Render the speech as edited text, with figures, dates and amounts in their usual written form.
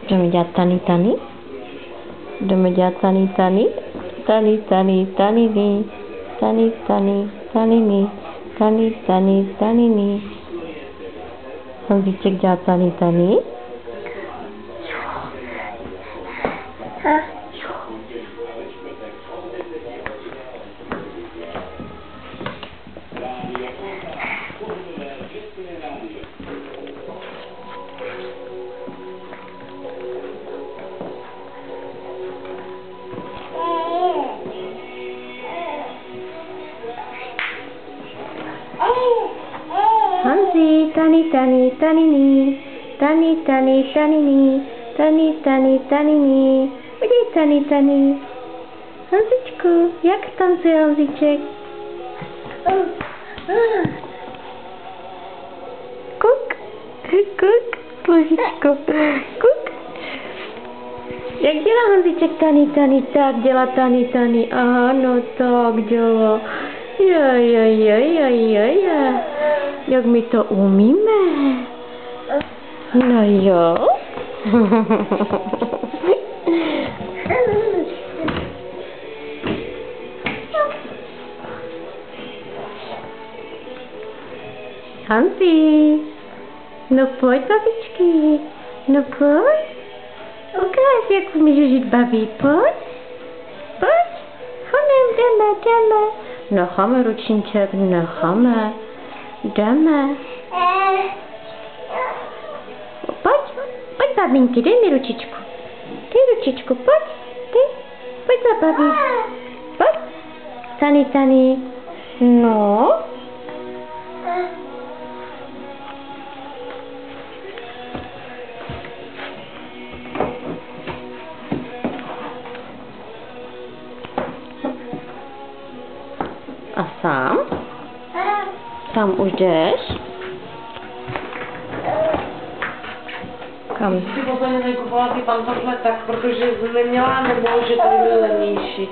Jdeme dělat tany tany? Jdeme dělat tany tany? Tany tany taniny. Tany tany taniny. Tany tany taniny. Honzíček dělá tany tany? Hanzi, tany tany taniny. Tany tany taniny. Tany tany taniny. Udělej tany tany. Hanzičku, jak tancuje Honzíček? Kuk, kuk, složičko, kuk. Jak dělá Honzíček tany tany? Tak dělá tany tany. Aha, no tak dělá. Ja. Jak my to umíme? No jo. Hanzi, no pojď, babičky, no pojď. Ukáž, jak umíš žít, babi, pojď. Pojď, honem, jdeme. Necháme, ručníček, necháme. Jdeme. Pojď, babinky, dej mi ručičku. Pojď, pojď za babi. Pojď. Tany, tany. No. A sám? Sám už jdeš? Kam? Si posledně nekupovala ty pantofle tak, protože neměla nebo že tady byly levnější.